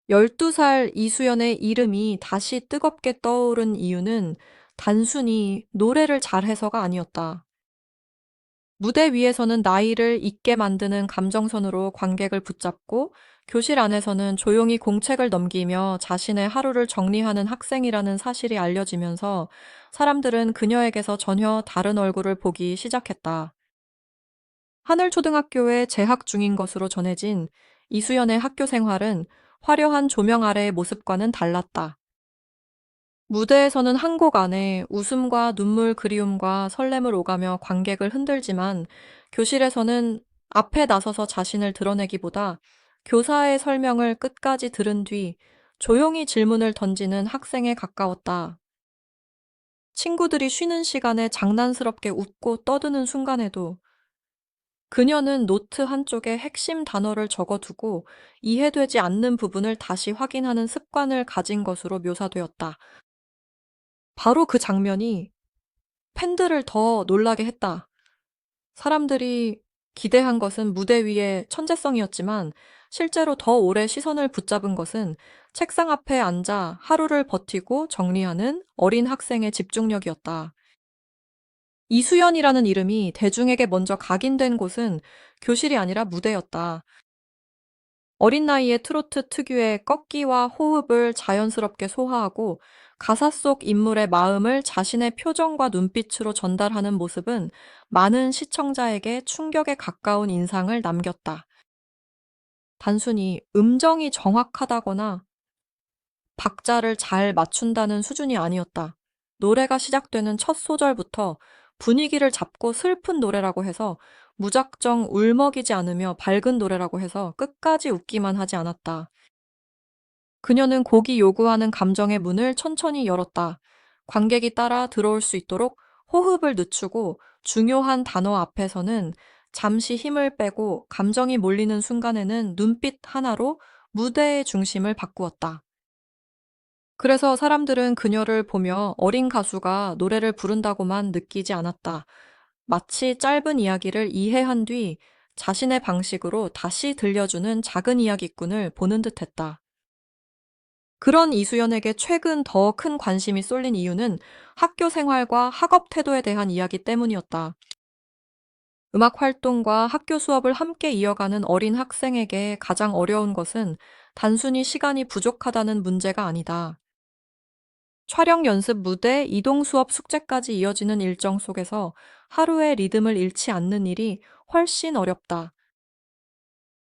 12살 이수연의 이름이 다시 뜨겁게 떠오른 이유는 단순히 노래를 잘해서가 아니었다. 무대 위에서는 나이를 잊게 만드는 감정선으로 관객을 붙잡고 교실 안에서는 조용히 공책을 넘기며 자신의 하루를 정리하는 학생이라는 사실이 알려지면서 사람들은 그녀에게서 전혀 다른 얼굴을 보기 시작했다. 하늘초등학교에 재학 중인 것으로 전해진 이수연의 학교 생활은 화려한 조명 아래의 모습과는 달랐다. 무대에서는 한 곡 안에 웃음과 눈물, 그리움과 설렘을 오가며 관객을 흔들지만 교실에서는 앞에 나서서 자신을 드러내기보다 교사의 설명을 끝까지 들은 뒤 조용히 질문을 던지는 학생에 가까웠다. 친구들이 쉬는 시간에 장난스럽게 웃고 떠드는 순간에도 그녀는 노트 한쪽에 핵심 단어를 적어두고 이해되지 않는 부분을 다시 확인하는 습관을 가진 것으로 묘사되었다. 바로 그 장면이 팬들을 더 놀라게 했다. 사람들이 기대한 것은 무대 위의 천재성이었지만 실제로 더 오래 시선을 붙잡은 것은 책상 앞에 앉아 하루를 버티고 정리하는 어린 학생의 집중력이었다. 이수연이라는 이름이 대중에게 먼저 각인된 곳은 교실이 아니라 무대였다. 어린 나이에 트로트 특유의 꺾기와 호흡을 자연스럽게 소화하고 가사 속 인물의 마음을 자신의 표정과 눈빛으로 전달하는 모습은 많은 시청자에게 충격에 가까운 인상을 남겼다. 단순히 음정이 정확하다거나 박자를 잘 맞춘다는 수준이 아니었다. 노래가 시작되는 첫 소절부터 분위기를 잡고 슬픈 노래라고 해서 무작정 울먹이지 않으며 밝은 노래라고 해서 끝까지 웃기만 하지 않았다. 그녀는 곡이 요구하는 감정의 문을 천천히 열었다. 관객이 따라 들어올 수 있도록 호흡을 늦추고 중요한 단어 앞에서는 잠시 힘을 빼고 감정이 몰리는 순간에는 눈빛 하나로 무대의 중심을 바꾸었다. 그래서 사람들은 그녀를 보며 어린 가수가 노래를 부른다고만 느끼지 않았다. 마치 짧은 이야기를 이해한 뒤 자신의 방식으로 다시 들려주는 작은 이야기꾼을 보는 듯 했다. 그런 이수연에게 최근 더 큰 관심이 쏠린 이유는 학교 생활과 학업 태도에 대한 이야기 때문이었다. 음악 활동과 학교 수업을 함께 이어가는 어린 학생에게 가장 어려운 것은 단순히 시간이 부족하다는 문제가 아니다. 촬영 연습 무대, 이동 수업 숙제까지 이어지는 일정 속에서 하루의 리듬을 잃지 않는 일이 훨씬 어렵다.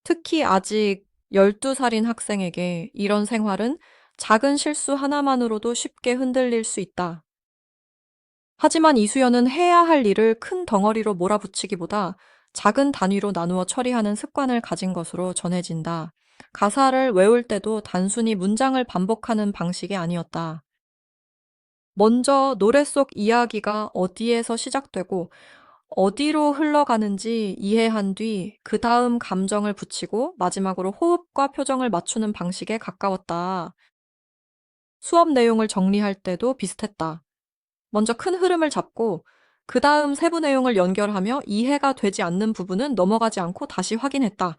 특히 아직 12살인 학생에게 이런 생활은 작은 실수 하나만으로도 쉽게 흔들릴 수 있다. 하지만 이수연은 해야 할 일을 큰 덩어리로 몰아붙이기보다 작은 단위로 나누어 처리하는 습관을 가진 것으로 전해진다. 가사를 외울 때도 단순히 문장을 반복하는 방식이 아니었다. 먼저 노래 속 이야기가 어디에서 시작되고 어디로 흘러가는지 이해한 뒤 그 다음 감정을 붙이고 마지막으로 호흡과 표정을 맞추는 방식에 가까웠다. 수업 내용을 정리할 때도 비슷했다. 먼저 큰 흐름을 잡고 그 다음 세부 내용을 연결하며 이해가 되지 않는 부분은 넘어가지 않고 다시 확인했다.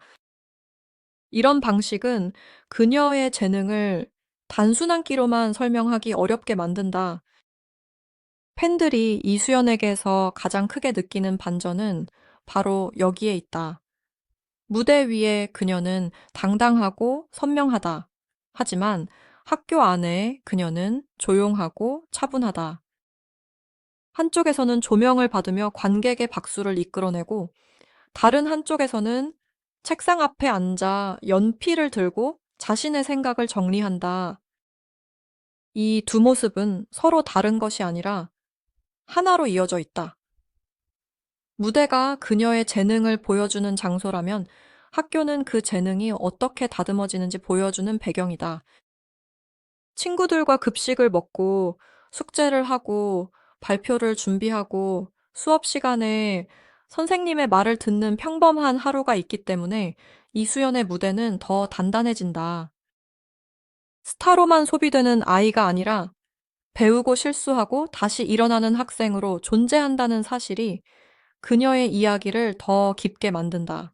이런 방식은 그녀의 재능을 단순한 끼로만 설명하기 어렵게 만든다. 팬들이 이수연에게서 가장 크게 느끼는 반전은 바로 여기에 있다. 무대 위에 그녀는 당당하고 선명하다. 하지만 학교 안에 그녀는 조용하고 차분하다. 한쪽에서는 조명을 받으며 관객의 박수를 이끌어내고 다른 한쪽에서는 책상 앞에 앉아 연필을 들고 자신의 생각을 정리한다. 이 두 모습은 서로 다른 것이 아니라 하나로 이어져 있다. 무대가 그녀의 재능을 보여주는 장소라면 학교는 그 재능이 어떻게 다듬어지는지 보여주는 배경이다. 친구들과 급식을 먹고 숙제를 하고 발표를 준비하고 수업 시간에 선생님의 말을 듣는 평범한 하루가 있기 때문에 이수연의 무대는 더 단단해진다. 스타로만 소비되는 아이가 아니라 배우고 실수하고 다시 일어나는 학생으로 존재한다는 사실이 그녀의 이야기를 더 깊게 만든다.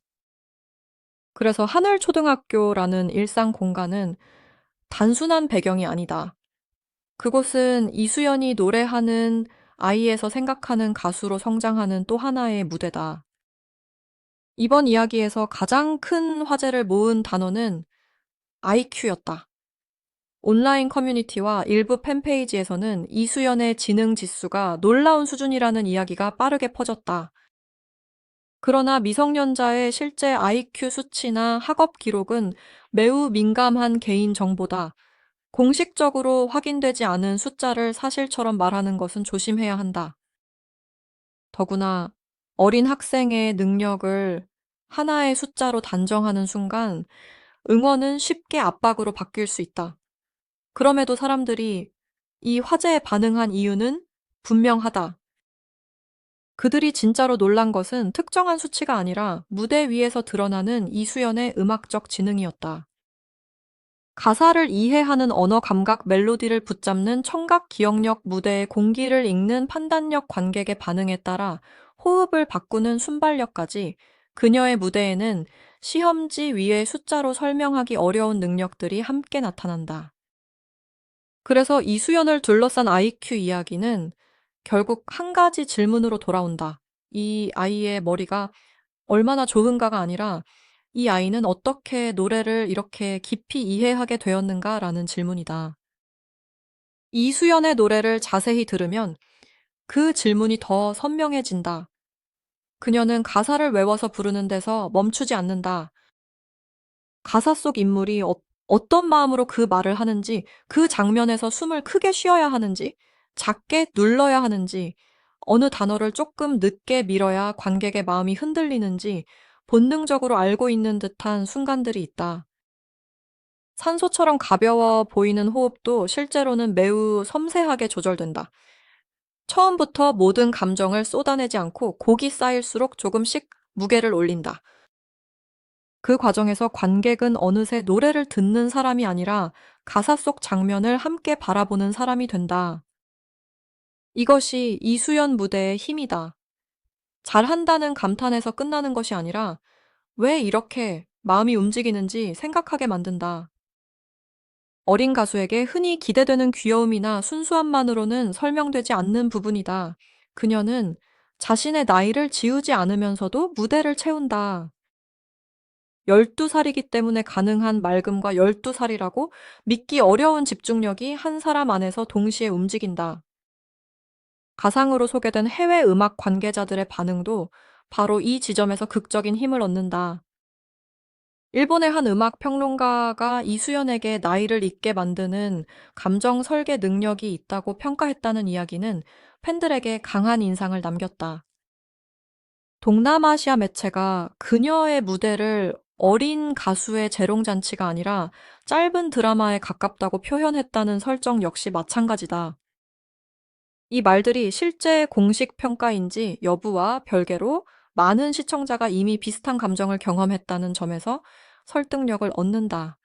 그래서 하늘초등학교라는 일상 공간은 단순한 배경이 아니다. 그곳은 이수연이 노래하는 아이에서 생각하는 가수로 성장하는 또 하나의 무대다. 이번 이야기에서 가장 큰 화제를 모은 단어는 IQ였다. 온라인 커뮤니티와 일부 팬페이지에서는 이수연의 지능 지수가 놀라운 수준이라는 이야기가 빠르게 퍼졌다. 그러나 미성년자의 실제 IQ 수치나 학업 기록은 매우 민감한 개인 정보다. 공식적으로 확인되지 않은 숫자를 사실처럼 말하는 것은 조심해야 한다. 더구나 어린 학생의 능력을 하나의 숫자로 단정하는 순간 응원은 쉽게 압박으로 바뀔 수 있다. 그럼에도 사람들이 이 화제에 반응한 이유는 분명하다. 그들이 진짜로 놀란 것은 특정한 수치가 아니라 무대 위에서 드러나는 이수연의 음악적 지능이었다. 가사를 이해하는 언어 감각 멜로디를 붙잡는 청각 기억력 무대의 공기를 읽는 판단력 관객의 반응에 따라 호흡을 바꾸는 순발력까지 그녀의 무대에는 시험지 위의 숫자로 설명하기 어려운 능력들이 함께 나타난다. 그래서 이수연을 둘러싼 IQ 이야기는 결국 한 가지 질문으로 돌아온다. 이 아이의 머리가 얼마나 좋은가가 아니라 이 아이는 어떻게 노래를 이렇게 깊이 이해하게 되었는가라는 질문이다. 이수연의 노래를 자세히 들으면 그 질문이 더 선명해진다. 그녀는 가사를 외워서 부르는 데서 멈추지 않는다. 가사 속 인물이 어떤 마음으로 그 말을 하는지, 그 장면에서 숨을 크게 쉬어야 하는지, 작게 눌러야 하는지, 어느 단어를 조금 늦게 밀어야 관객의 마음이 흔들리는지 본능적으로 알고 있는 듯한 순간들이 있다. 산소처럼 가벼워 보이는 호흡도 실제로는 매우 섬세하게 조절된다. 처음부터 모든 감정을 쏟아내지 않고 곡이 쌓일수록 조금씩 무게를 올린다. 그 과정에서 관객은 어느새 노래를 듣는 사람이 아니라 가사 속 장면을 함께 바라보는 사람이 된다. 이것이 이수연 무대의 힘이다. 잘한다는 감탄에서 끝나는 것이 아니라 왜 이렇게 마음이 움직이는지 생각하게 만든다. 어린 가수에게 흔히 기대되는 귀여움이나 순수함만으로는 설명되지 않는 부분이다. 그녀는 자신의 나이를 지우지 않으면서도 무대를 채운다. 12살이기 때문에 가능한 맑음과 12살이라고 믿기 어려운 집중력이 한 사람 안에서 동시에 움직인다. 가상으로 소개된 해외 음악 관계자들의 반응도 바로 이 지점에서 극적인 힘을 얻는다. 일본의 한 음악 평론가가 이수연에게 나이를 잊게 만드는 감정 설계 능력이 있다고 평가했다는 이야기는 팬들에게 강한 인상을 남겼다. 동남아시아 매체가 그녀의 무대를 어린 가수의 재롱잔치가 아니라 짧은 드라마에 가깝다고 표현했다는 설정 역시 마찬가지다. 이 말들이 실제 공식 평가인지 여부와 별개로 많은 시청자가 이미 비슷한 감정을 경험했다는 점에서 설득력을 얻는다.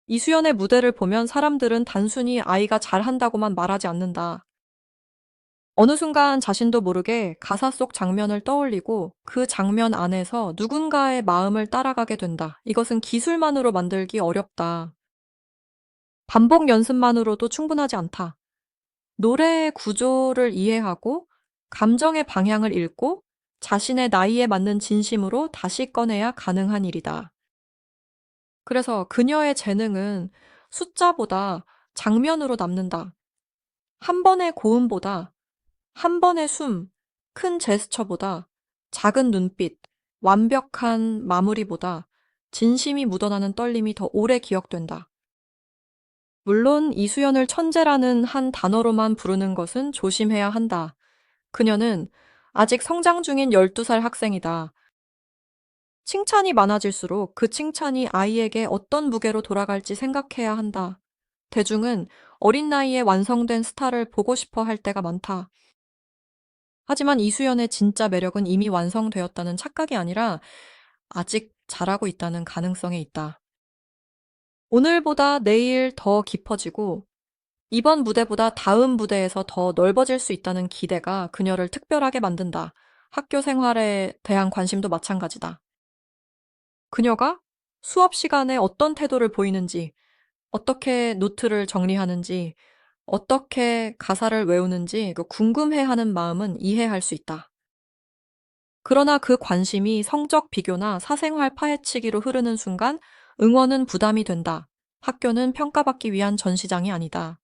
이수연의 무대를 보면 사람들은 단순히 아이가 잘한다고만 말하지 않는다. 어느 순간 자신도 모르게 가사 속 장면을 떠올리고 그 장면 안에서 누군가의 마음을 따라가게 된다. 이것은 기술만으로 만들기 어렵다. 반복 연습만으로도 충분하지 않다. 노래의 구조를 이해하고 감정의 방향을 읽고 자신의 나이에 맞는 진심으로 다시 꺼내야 가능한 일이다. 그래서 그녀의 재능은 숫자보다 장면으로 남는다. 한 번의 고음보다, 한 번의 숨, 큰 제스처보다, 작은 눈빛, 완벽한 마무리보다 진심이 묻어나는 떨림이 더 오래 기억된다. 물론 이수연을 천재라는 한 단어로만 부르는 것은 조심해야 한다. 그녀는 아직 성장 중인 12살 학생이다. 칭찬이 많아질수록 그 칭찬이 아이에게 어떤 무게로 돌아갈지 생각해야 한다. 대중은 어린 나이에 완성된 스타를 보고 싶어 할 때가 많다. 하지만 이수연의 진짜 매력은 이미 완성되었다는 착각이 아니라 아직 잘하고 있다는 가능성에 있다. 오늘보다 내일 더 깊어지고 이번 무대보다 다음 무대에서 더 넓어질 수 있다는 기대가 그녀를 특별하게 만든다. 학교 생활에 대한 관심도 마찬가지다. 그녀가 수업 시간에 어떤 태도를 보이는지, 어떻게 노트를 정리하는지, 어떻게 가사를 외우는지 궁금해하는 마음은 이해할 수 있다. 그러나 그 관심이 성적 비교나 사생활 파헤치기로 흐르는 순간 응원은 부담이 된다. 학교는 평가받기 위한 전시장이 아니다.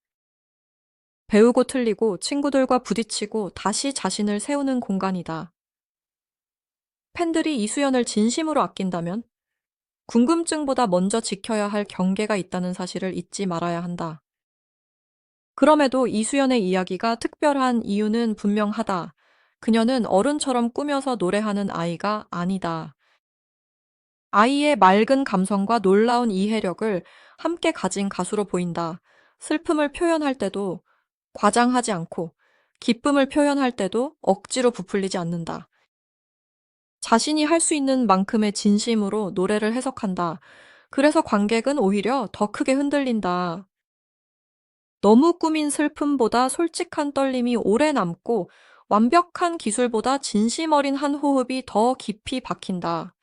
배우고 틀리고 친구들과 부딪히고 다시 자신을 세우는 공간이다. 팬들이 이수연을 진심으로 아낀다면 궁금증보다 먼저 지켜야 할 경계가 있다는 사실을 잊지 말아야 한다. 그럼에도 이수연의 이야기가 특별한 이유는 분명하다. 그녀는 어른처럼 꾸며서 노래하는 아이가 아니다. 아이의 맑은 감성과 놀라운 이해력을 함께 가진 가수로 보인다. 슬픔을 표현할 때도 과장하지 않고, 기쁨을 표현할 때도 억지로 부풀리지 않는다. 자신이 할 수 있는 만큼의 진심으로 노래를 해석한다. 그래서 관객은 오히려 더 크게 흔들린다. 너무 꾸민 슬픔보다 솔직한 떨림이 오래 남고, 완벽한 기술보다 진심 어린 한 호흡이 더 깊이 박힌다.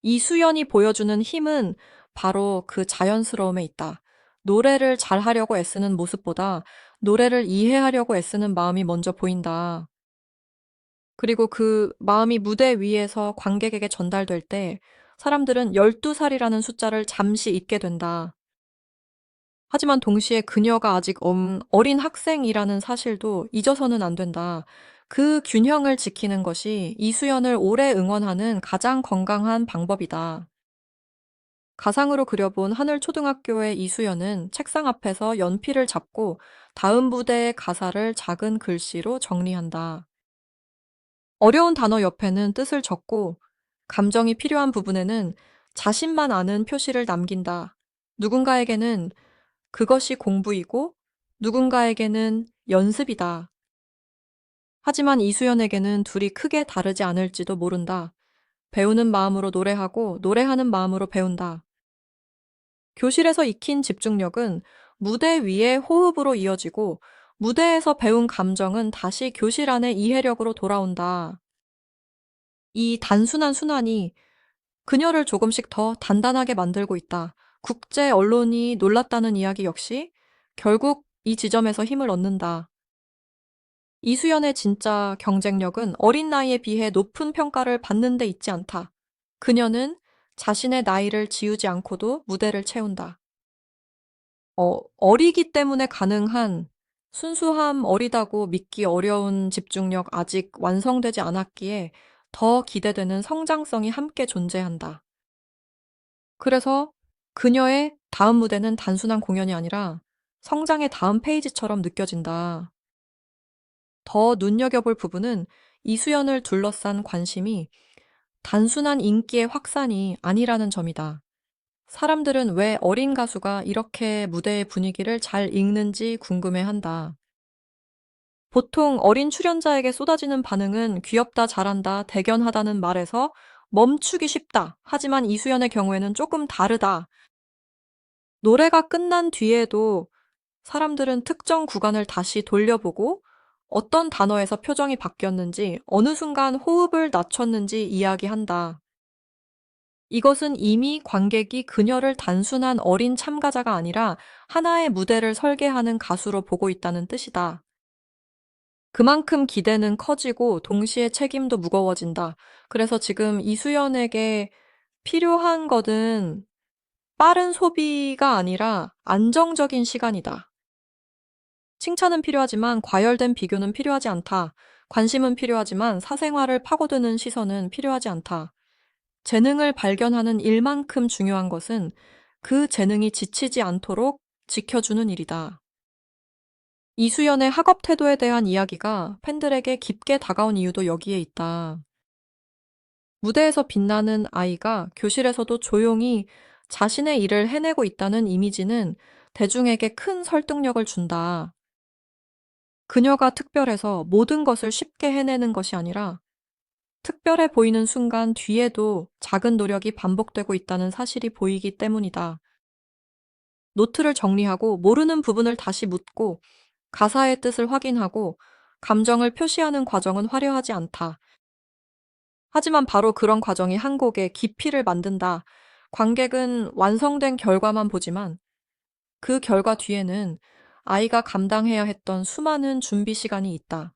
이수연이 보여주는 힘은 바로 그 자연스러움에 있다. 노래를 잘하려고 애쓰는 모습보다 노래를 이해하려고 애쓰는 마음이 먼저 보인다. 그리고 그 마음이 무대 위에서 관객에게 전달될 때 사람들은 12살이라는 숫자를 잠시 잊게 된다. 하지만 동시에 그녀가 아직 어린 학생이라는 사실도 잊어서는 안 된다. 그 균형을 지키는 것이 이수연을 오래 응원하는 가장 건강한 방법이다. 가상으로 그려본 하늘초등학교의 이수연은 책상 앞에서 연필을 잡고 다음 부대의 가사를 작은 글씨로 정리한다. 어려운 단어 옆에는 뜻을 적고 감정이 필요한 부분에는 자신만 아는 표시를 남긴다. 누군가에게는 그것이 공부이고 누군가에게는 연습이다. 하지만 이수연에게는 둘이 크게 다르지 않을지도 모른다. 배우는 마음으로 노래하고 노래하는 마음으로 배운다. 교실에서 익힌 집중력은 무대 위의 호흡으로 이어지고 무대에서 배운 감정은 다시 교실 안의 이해력으로 돌아온다. 이 단순한 순환이 그녀를 조금씩 더 단단하게 만들고 있다. 국제 언론이 놀랐다는 이야기 역시 결국 이 지점에서 힘을 얻는다. 이수연의 진짜 경쟁력은 어린 나이에 비해 높은 평가를 받는 데 있지 않다. 그녀는 자신의 나이를 지우지 않고도 무대를 채운다. 어리기 때문에 가능한 순수함, 어리다고 믿기 어려운 집중력 아직 완성되지 않았기에 더 기대되는 성장성이 함께 존재한다. 그래서 그녀의 다음 무대는 단순한 공연이 아니라 성장의 다음 페이지처럼 느껴진다. 더 눈여겨볼 부분은 이수연을 둘러싼 관심이 단순한 인기의 확산이 아니라는 점이다. 사람들은 왜 어린 가수가 이렇게 무대의 분위기를 잘 읽는지 궁금해한다. 보통 어린 출연자에게 쏟아지는 반응은 귀엽다, 잘한다, 대견하다는 말에서 멈추기 쉽다. 하지만 이수연의 경우에는 조금 다르다. 노래가 끝난 뒤에도 사람들은 특정 구간을 다시 돌려보고 어떤 단어에서 표정이 바뀌었는지, 어느 순간 호흡을 낮췄는지 이야기한다. 이것은 이미 관객이 그녀를 단순한 어린 참가자가 아니라 하나의 무대를 설계하는 가수로 보고 있다는 뜻이다. 그만큼 기대는 커지고 동시에 책임도 무거워진다. 그래서 지금 이수연에게 필요한 것은 빠른 소비가 아니라 안정적인 시간이다. 칭찬은 필요하지만 과열된 비교는 필요하지 않다. 관심은 필요하지만 사생활을 파고드는 시선은 필요하지 않다. 재능을 발견하는 일만큼 중요한 것은 그 재능이 지치지 않도록 지켜주는 일이다. 이수연의 학업 태도에 대한 이야기가 팬들에게 깊게 다가온 이유도 여기에 있다. 무대에서 빛나는 아이가 교실에서도 조용히 자신의 일을 해내고 있다는 이미지는 대중에게 큰 설득력을 준다. 그녀가 특별해서 모든 것을 쉽게 해내는 것이 아니라 특별해 보이는 순간 뒤에도 작은 노력이 반복되고 있다는 사실이 보이기 때문이다. 노트를 정리하고 모르는 부분을 다시 묻고 가사의 뜻을 확인하고 감정을 표시하는 과정은 화려하지 않다. 하지만 바로 그런 과정이 한 곡의 깊이를 만든다. 관객은 완성된 결과만 보지만 그 결과 뒤에는 아이가 감당해야 했던 수많은 준비 시간이 있다.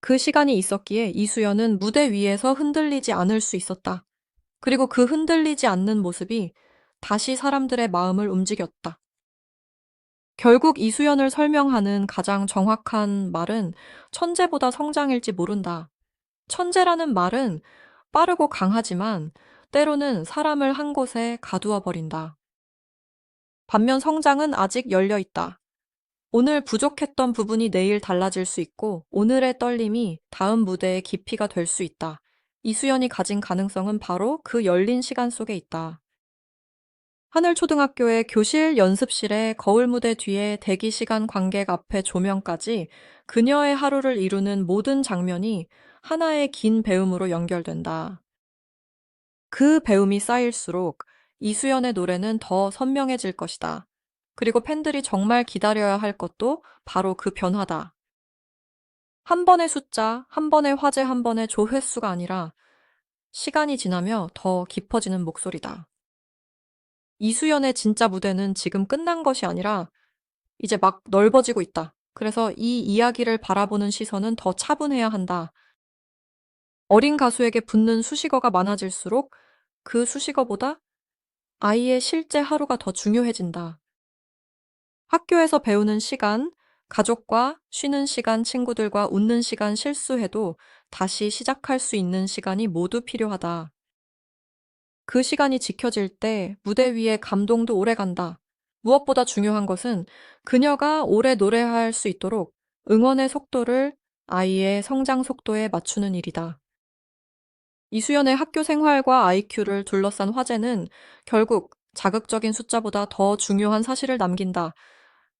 그 시간이 있었기에 이수연은 무대 위에서 흔들리지 않을 수 있었다. 그리고 그 흔들리지 않는 모습이 다시 사람들의 마음을 움직였다. 결국 이수연을 설명하는 가장 정확한 말은 천재보다 성장일지 모른다. 천재라는 말은 빠르고 강하지만 때로는 사람을 한 곳에 가두어 버린다. 반면 성장은 아직 열려 있다. 오늘 부족했던 부분이 내일 달라질 수 있고 오늘의 떨림이 다음 무대의 깊이가 될 수 있다. 이수연이 가진 가능성은 바로 그 열린 시간 속에 있다. 하늘초등학교의 교실 연습실에 거울 무대 뒤에 대기 시간 관객 앞에 조명까지 그녀의 하루를 이루는 모든 장면이 하나의 긴 배움으로 연결된다. 그 배움이 쌓일수록 이수연의 노래는 더 선명해질 것이다. 그리고 팬들이 정말 기다려야 할 것도 바로 그 변화다. 한 번의 숫자, 한 번의 화제, 한 번의 조회수가 아니라 시간이 지나며 더 깊어지는 목소리다. 이수연의 진짜 무대는 지금 끝난 것이 아니라 이제 막 넓어지고 있다. 그래서 이 이야기를 바라보는 시선은 더 차분해야 한다. 어린 가수에게 붙는 수식어가 많아질수록 그 수식어보다 아이의 실제 하루가 더 중요해진다. 학교에서 배우는 시간, 가족과 쉬는 시간, 친구들과 웃는 시간, 실수해도 다시 시작할 수 있는 시간이 모두 필요하다. 그 시간이 지켜질 때 무대 위의 감동도 오래 간다. 무엇보다 중요한 것은 그녀가 오래 노래할 수 있도록 응원의 속도를 아이의 성장 속도에 맞추는 일이다. 이수연의 학교 생활과 IQ를 둘러싼 화제는 결국 자극적인 숫자보다 더 중요한 사실을 남긴다.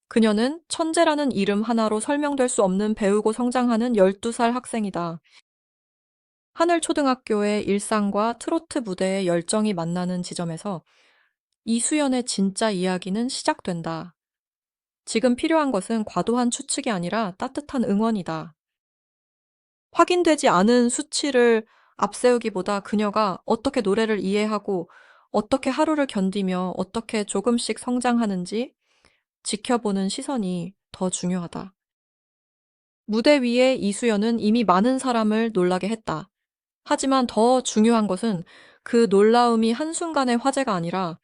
그녀는 천재라는 이름 하나로 설명될 수 없는 배우고 성장하는 12살 학생이다. 하늘초등학교의 일상과 트로트 무대의 열정이 만나는 지점에서 이수연의 진짜 이야기는 시작된다. 지금 필요한 것은 과도한 추측이 아니라 따뜻한 응원이다. 확인되지 않은 수치를 앞세우기보다 그녀가 어떻게 노래를 이해하고 어떻게 하루를 견디며 어떻게 조금씩 성장하는지 지켜보는 시선이 더 중요하다. 무대 위에 이수연은 이미 많은 사람을 놀라게 했다. 하지만 더 중요한 것은 그 놀라움이 한순간의 화제가 아니라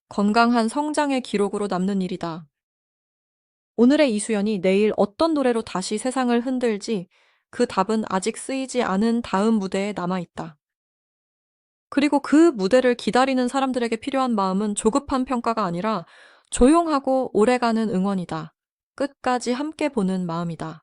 건강한 성장의 기록으로 남는 일이다. 오늘의 이수연이 내일 어떤 노래로 다시 세상을 흔들지 그 답은 아직 쓰이지 않은 다음 무대에 남아있다. 그리고 그 무대를 기다리는 사람들에게 필요한 마음은 조급한 평가가 아니라 조용하고 오래가는 응원이다. 끝까지 함께 보는 마음이다.